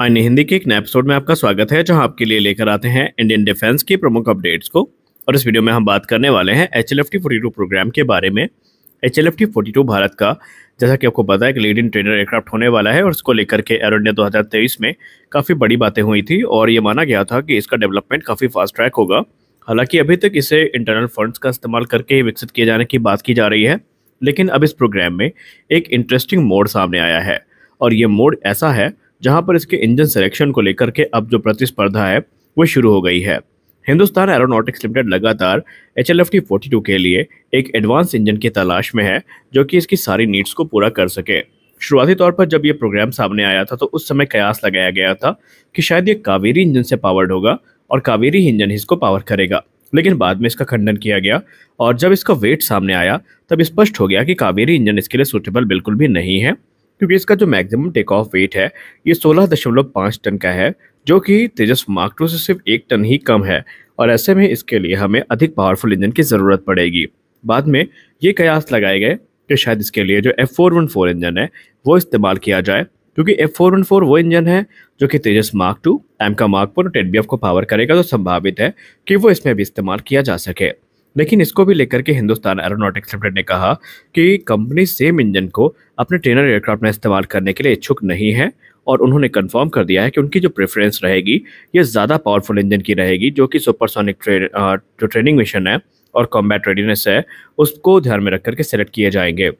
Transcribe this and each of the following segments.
अन्य हिंदी के एक नए एपिसोड में आपका स्वागत है, जहां आपके लिए लेकर आते हैं इंडियन डिफेंस की प्रमुख अपडेट्स को। और इस वीडियो में हम बात करने वाले हैं HLFT-42 प्रोग्राम के बारे में। HLFT-42 भारत का, जैसा कि आपको पता है, एक लीड इन ट्रेनर एयरक्राफ्ट होने वाला है और इसको लेकर के एरो इंडिया 2023 में काफ़ी बड़ी बातें हुई थी और ये माना गया था कि इसका डेवलपमेंट काफ़ी फास्ट ट्रैक होगा। हालांकि अभी तक इसे इंटरनल फंड्स का इस्तेमाल करके विकसित किए जाने की बात की जा रही है, लेकिन अब इस प्रोग्राम में एक इंटरेस्टिंग मोड सामने आया है। और ये मोड ऐसा है जहां पर इसके इंजन सिलेक्शन को लेकर के अब जो प्रतिस्पर्धा है वो शुरू हो गई है। हिंदुस्तान एरोनॉटिक्स लिमिटेड लगातार HLFT-42 के लिए एक एडवांस इंजन की तलाश में है जो कि इसकी सारी नीड्स को पूरा कर सके। शुरुआती तौर पर जब ये प्रोग्राम सामने आया था तो उस समय कयास लगाया गया था कि शायद ये कावेरी इंजन से पावर्ड होगा और कावेरी इंजन ही इसको पावर करेगा, लेकिन बाद में इसका खंडन किया गया और जब इसका वेट सामने आया तब स्पष्ट हो गया कि कावेरी इंजन इसके लिए सूटेबल बिल्कुल भी नहीं है, क्योंकि इसका जो मैक्सिमम टेक ऑफ वेट है ये 16.5 टन का है, जो कि तेजस मार्क 2 से सिर्फ 1 टन ही कम है। और ऐसे में इसके लिए हमें अधिक पावरफुल इंजन की ज़रूरत पड़ेगी। बाद में ये कयास लगाए गए कि शायद इसके लिए जो F414 इंजन है वो इस्तेमाल किया जाए, क्योंकि F414 वो इंजन है जो कि तेजस मार्क 2, एमका मार्क 4 और टेडबीएफ को पावर करेगा, तो संभावित है कि वो इसमें भी इस्तेमाल किया जा सके। लेकिन इसको भी लेकर के हिंदुस्तान एरोनॉटिक्स लिमिटेड ने कहा कि कंपनी सेम इंजन को अपने ट्रेनर एयरक्राफ्ट में इस्तेमाल करने के लिए इच्छुक नहीं है और उन्होंने कंफर्म कर दिया है कि उनकी जो प्रेफरेंस रहेगी ये ज़्यादा पावरफुल इंजन की रहेगी, जो कि सुपरसोनिक जो ट्रेनिंग मिशन है और कॉम्बैट रेडीनेस है उसको ध्यान में रख करके सेलेक्ट किए जाएंगे।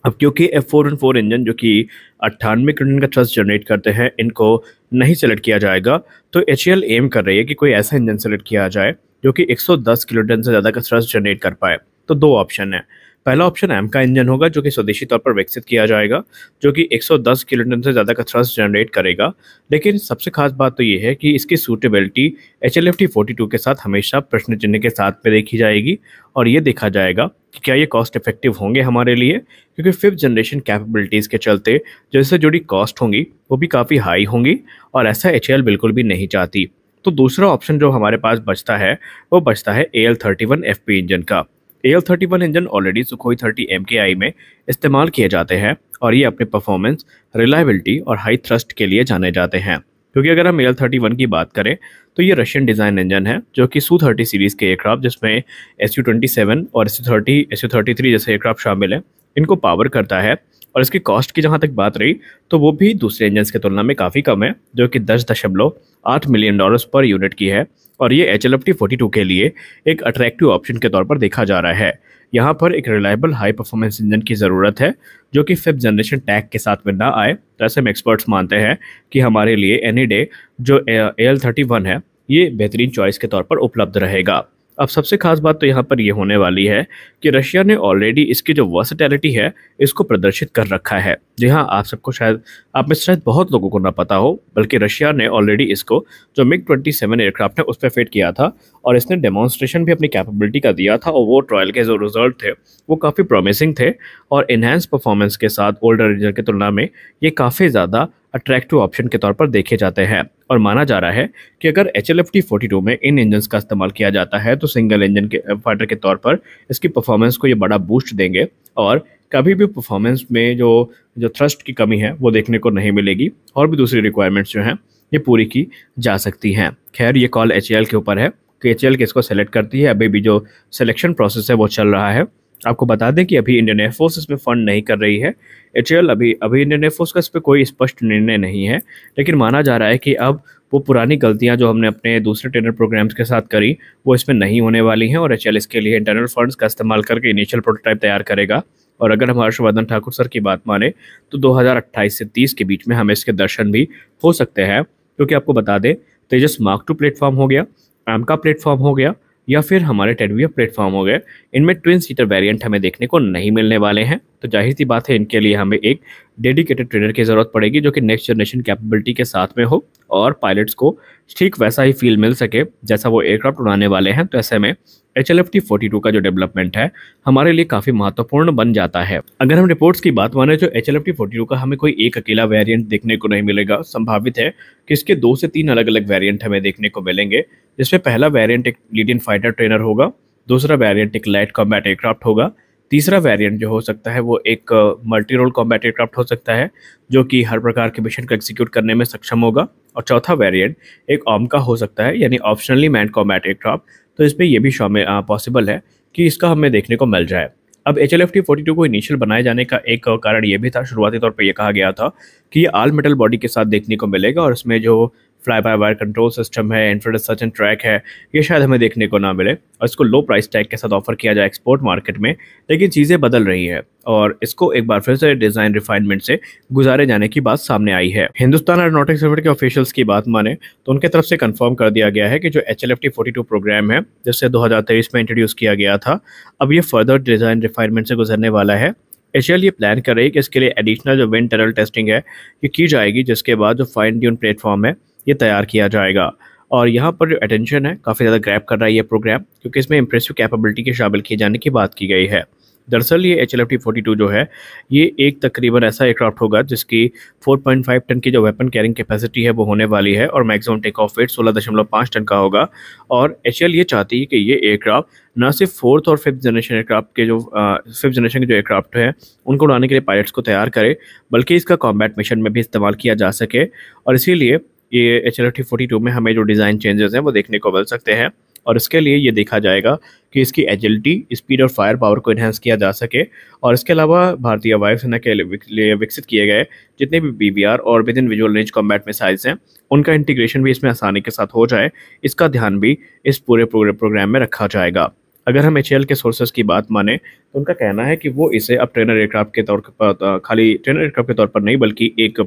अब क्योंकि F414 इंजन जो कि 98 किलोन्यूटन का थ्रस्ट जनरेट करते हैं, इनको नहीं सेलेक्ट किया जाएगा, तो HAL एम कर रही है कि कोई ऐसा इंजन सेलेक्ट किया जाए जो कि 110 किलोटन से ज़्यादा का थ्रस्ट जनरेट कर पाए। तो दो ऑप्शन है। पहला ऑप्शन एम का इंजन होगा जो कि स्वदेशी तौर पर विकसित किया जाएगा, जो कि 110 किलोटन से ज़्यादा का थ्रस्ट जनरेट करेगा। लेकिन सबसे खास बात तो ये है कि इसकी सूटेबिलिटी HLFT-42 के साथ हमेशा प्रश्न चिन्ह के साथ पे देखी जाएगी और ये देखा जाएगा कि क्या ये कॉस्ट इफेक्टिव होंगे हमारे लिए, क्योंकि 5th जनरेशन कैपेबिलिटीज़ के चलते जो इससे जुड़ी कॉस्ट होंगी वो भी काफ़ी हाई होंगी और ऐसा HAL बिल्कुल भी नहीं चाहती। तो दूसरा ऑप्शन जो हमारे पास बचता है वो बचता है AL-31 FP इंजन का। AL-31 engine already Sukhoi 30 MKI में इस्तेमाल किए जाते हैं और ये अपने परफॉर्मेंस, रिलायबिलिटी और हाई थ्रस्ट के लिए जाने जाते हैं। क्योंकि अगर हम AL-31 की बात करें तो ये रशियन डिज़ाइन इंजन है जो कि Su-30 सीरीज़ के एयरक्राफ्ट, जिसमें Su-27 और Su-30, Su-33 जैसे एयरक्राफ्ट शामिल हैं, इनको पावर करता है। और इसकी कॉस्ट की जहाँ तक बात रही तो वो भी दूसरे इंजन्स की तुलना में काफ़ी कम है, जो कि $10.8 मिलियन पर यूनिट की है। और ये HLFT-42 के लिए एक अट्रैक्टिव ऑप्शन के तौर पर देखा जा रहा है। यहाँ पर एक रिलायबल हाई परफॉर्मेंस इंजन की ज़रूरत है जो कि 5th जनरेशन टैग के साथ में ना आए। तो ऐसे में एक्सपर्ट्स मानते हैं कि हमारे लिए एनी डे जो AL-31 है ये बेहतरीन चॉइस के तौर पर उपलब्ध रहेगा। अब सबसे खास बात तो यहाँ पर ये होने वाली है कि रशिया ने ऑलरेडी इसकी जो वर्सेटैलिटी है इसको प्रदर्शित कर रखा है। जी हाँ, आप में शायद बहुत लोगों को ना पता हो, बल्कि रशिया ने ऑलरेडी इसको जो MiG-27 एयरक्राफ्ट है उस पर फिट किया था और इसने डेमोन्स्ट्रेशन भी अपनी कैपेबिलिटी का दिया था और वो ट्रायल के जो रिजल्ट थे वो काफ़ी प्रॉमिसिंग थे और इन्हेंस परफॉर्मेंस के साथ ओल्डर इंजन की तुलना में ये काफ़ी ज़्यादा अट्रैक्टिव ऑप्शन के तौर पर देखे जाते हैं। और माना जा रहा है कि अगर HLFT-42 में इन इंजन्स का इस्तेमाल किया जाता है तो सिंगल इंजन के फाइटर के तौर पर इसकी परफॉर्मेंस को ये बड़ा बूस्ट देंगे और कभी भी परफॉर्मेंस में जो थ्रस्ट की कमी है वो देखने को नहीं मिलेगी और भी दूसरी रिक्वायरमेंट्स जो हैं ये पूरी की जा सकती हैं। खैर, ये कॉल HAL के ऊपर है कि HAL किसको सेलेक्ट करती है। अभी भी जो सिलेक्शन प्रोसेस है वो चल रहा है। आपको बता दें कि अभी इंडियन एयरफोर्स इसमें फंड नहीं कर रही है। HAL अभी इंडियन एयरफोर्स का इस पर कोई स्पष्ट निर्णय नहीं है, लेकिन माना जा रहा है कि अब वो पुरानी गलतियां जो हमने अपने दूसरे ट्रेनर प्रोग्राम्स के साथ करी वो इसमें नहीं होने वाली हैं और HAL इसके लिए इंटरनल फंड्स का इस्तेमाल करके इनिशियल प्रोटोटाइप तैयार करेगा। और अगर हम हर्षवर्धन ठाकुर सर की बात माने तो 2028 से 30 के बीच में हमें इसके दर्शन भी हो सकते हैं, क्योंकि आपको बता दें तेजस मार्क 2 प्लेटफॉर्म हो गया, एमका प्लेटफॉर्म हो गया या फिर हमारे टेडबीएफ प्लेटफॉर्म हो गए, इनमें ट्विन सीटर वेरिएंट हमें देखने को नहीं मिलने वाले हैं। तो जाहिर सी बात है इनके लिए हमें एक डेडिकेटेड ट्रेनर की ज़रूरत पड़ेगी जो कि नेक्स्ट जनरेशन कैपेबिलिटी के साथ में हो और पायलट्स को ठीक वैसा ही फील मिल सके जैसा वो एयरक्राफ्ट उड़ाने वाले हैं। तो ऐसे में HLFT-42 का जो डेवलपमेंट है हमारे लिए काफ़ी महत्वपूर्ण बन जाता है। अगर हम रिपोर्ट्स की बात माने जो HLFT-42 का हमें कोई एक अकेला वेरिएंट देखने को नहीं मिलेगा। संभावित है कि इसके 2 से 3 अलग अलग वेरिएंट हमें देखने को मिलेंगे, जिसमें पहला वेरिएंट एक लीड इन फाइटर ट्रेनर होगा, दूसरा वेरिएंट एक लाइट कॉम्बैट एयरक्राफ्ट होगा, तीसरा वेरिएंट जो हो सकता है वो एक मल्टी रोल कॉम्बैट एयरक्राफ्ट हो सकता है, जो कि हर प्रकार के मिशन को एग्जीक्यूट करने में सक्षम होगा। और चौथा वेरिएंट एक ऑम का हो सकता है, यानी ऑप्शनली मैन्ड कॉम्बैट एयरक्राफ्ट। तो इसमें यह भी शामिल पॉसिबल है कि इसका हमें देखने को मिल जाए। अब HLFT-42 को इनिशियल बनाए जाने का एक कारण ये भी था, शुरुआती तौर पे ये कहा गया था कि ये ऑल मेटल बॉडी के साथ देखने को मिलेगा और इसमें जो fly by wire control system है, इंफ्रारेड सर्च एंड ट्रैक है, ये शायद हमें देखने को ना मिले और इसको लो प्राइस टैग के साथ ऑफर किया जाए एक्सपोर्ट मार्केट में। लेकिन चीज़ें बदल रही है और इसको एक बार फिर से डिज़ाइन रिफाइनमेंट से गुजारे जाने की बात सामने आई है। हिंदुस्तान एरोनॉटिक्स लिमिटेड के ऑफिशियल्स की बात माने तो उनके तरफ से कंफर्म कर दिया गया है कि जो HLFT-42 प्रोग्राम है, जिसे 2023 में इंट्रोड्यूस किया गया था, अब ये फर्दर डिज़ाइन रिफाइनमेंट से गुजरने वाला है। एचएएल ये प्लान कर रही है कि इसके लिए एडिशनल जो विंड टनल टेस्टिंग है ये की जाएगी, जिसके बाद जो फाइन ट्यून प्लेटफॉर्म है ये तैयार किया जाएगा। और यहाँ पर जो अटेंशन है काफ़ी ज़्यादा ग्रैब कर रहा है ये प्रोग्राम, क्योंकि इसमें इंप्रेसिव कैपेबिलिटी के शामिल किए जाने की बात की गई है। दरअसल ये HLFT-42 जो है ये एक तकरीबन ऐसा एयरक्राफ्ट होगा जिसकी 4.5 टन की जो वेपन कैरिंग कैपेसिटी है वो होने वाली है और maximum take off weight 16.5 ton का होगा। और एचएएल ये चाहती है कि ये एयरक्राफ्ट न सिर्फ फोर्थ और फिफ्थ जनरेशन एयरक्राफ्ट के जो फिफ्थ जनरेशन के जो एयरक्राफ्ट हैं उनको उड़ाने के लिए पायलट्स को तैयार करे, बल्कि इसका कॉम्बैट मिशन में भी इस्तेमाल किया जा सके। और इसीलिए ये HLFT-42 में हमें जो डिज़ाइन चेंजेस हैं वो देखने को मिल सकते हैं और इसके लिए ये देखा जाएगा कि इसकी एजिलिटी, स्पीड और फायर पावर को इन्हांस किया जा सके। और इसके अलावा भारतीय वायुसेना के लिए विकसित किए गए जितने भी BBR और with in visual range combat missiles हैं उनका इंटीग्रेशन भी इसमें आसानी के साथ हो जाए, इसका ध्यान भी इस पूरे प्रोग्राम में रखा जाएगा। अगर हम HAL के सोर्सेज की बात माने तो उनका कहना है कि वो इसे अब ट्रेनर एयरक्राफ्ट के तौर पर, खाली ट्रेनर एयरक्राफ्ट के तौर पर नहीं बल्कि एक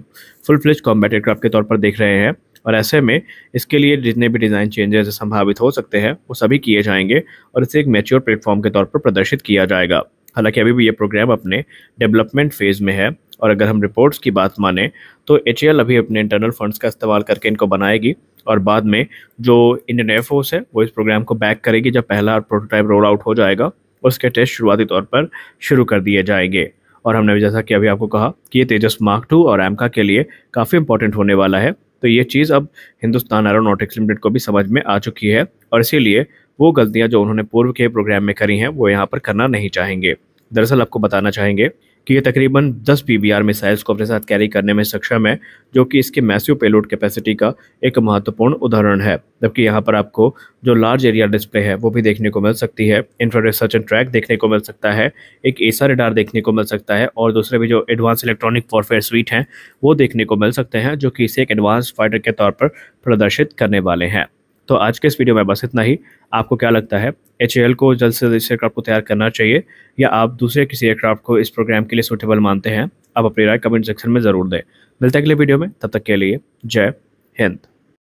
फुल फ्लेज कॉम्बैट एयरक्राफ्ट के तौर पर देख रहे हैं। और ऐसे में इसके लिए जितने भी डिज़ाइन चेंजेस संभावित हो सकते हैं वो सभी किए जाएंगे और इसे एक मैच्योर प्लेटफॉर्म के तौर पर प्रदर्शित किया जाएगा। हालांकि अभी भी ये प्रोग्राम अपने डेवलपमेंट फेज़ में है और अगर हम रिपोर्ट्स की बात माने तो HAL अभी अपने इंटरनल फंड्स का इस्तेमाल करके इनको बनाएगी और बाद में जो इंडियन एयरफोर्स है वो इस प्रोग्राम को बैक करेगी जब पहला प्रोटोटाइप रोल आउट हो जाएगा और उसके टेस्ट शुरुआती तौर पर शुरू कर दिए जाएंगे। और हमने जैसा कि अभी आपको कहा कि ये तेजस मार्क 2 और AMCA के लिए काफ़ी इंपॉर्टेंट होने वाला है, तो ये चीज़ अब हिंदुस्तान एरोनॉटिक्स लिमिटेड को भी समझ में आ चुकी है और इसीलिए वो गलतियां जो उन्होंने पूर्व के प्रोग्राम में करी हैं वो यहाँ पर करना नहीं चाहेंगे। दरअसल आपको बताना चाहेंगे कि ये तकरीबन 10 BBR मिसाइल्स को अपने साथ कैरी करने में सक्षम है, जो कि इसके मैसिव पेलोड कैपेसिटी का एक महत्वपूर्ण उदाहरण है। जबकि यहाँ पर आपको जो लार्ज एरिया डिस्प्ले है वो भी देखने को मिल सकती है, इंफ्रारेड सर्च एंड ट्रैक देखने को मिल सकता है, एक एसा रडार देखने को मिल सकता है और दूसरे भी जो एडवांस इलेक्ट्रॉनिक वॉरफेयर स्वीट हैं वो देखने को मिल सकते हैं, जो कि इसे एक एडवांस फाइटर के तौर पर प्रदर्शित करने वाले हैं। तो आज के इस वीडियो में बस इतना ही। आपको क्या लगता है, HAL को जल्द से जल्द इस एयरक्राफ्ट को तैयार करना चाहिए या आप दूसरे किसी एयरक्राफ्ट को इस प्रोग्राम के लिए सूटेबल मानते हैं? आप अपनी राय कमेंट सेक्शन में ज़रूर दें। मिलते हैं अगले वीडियो में, तब तक के लिए जय हिंद।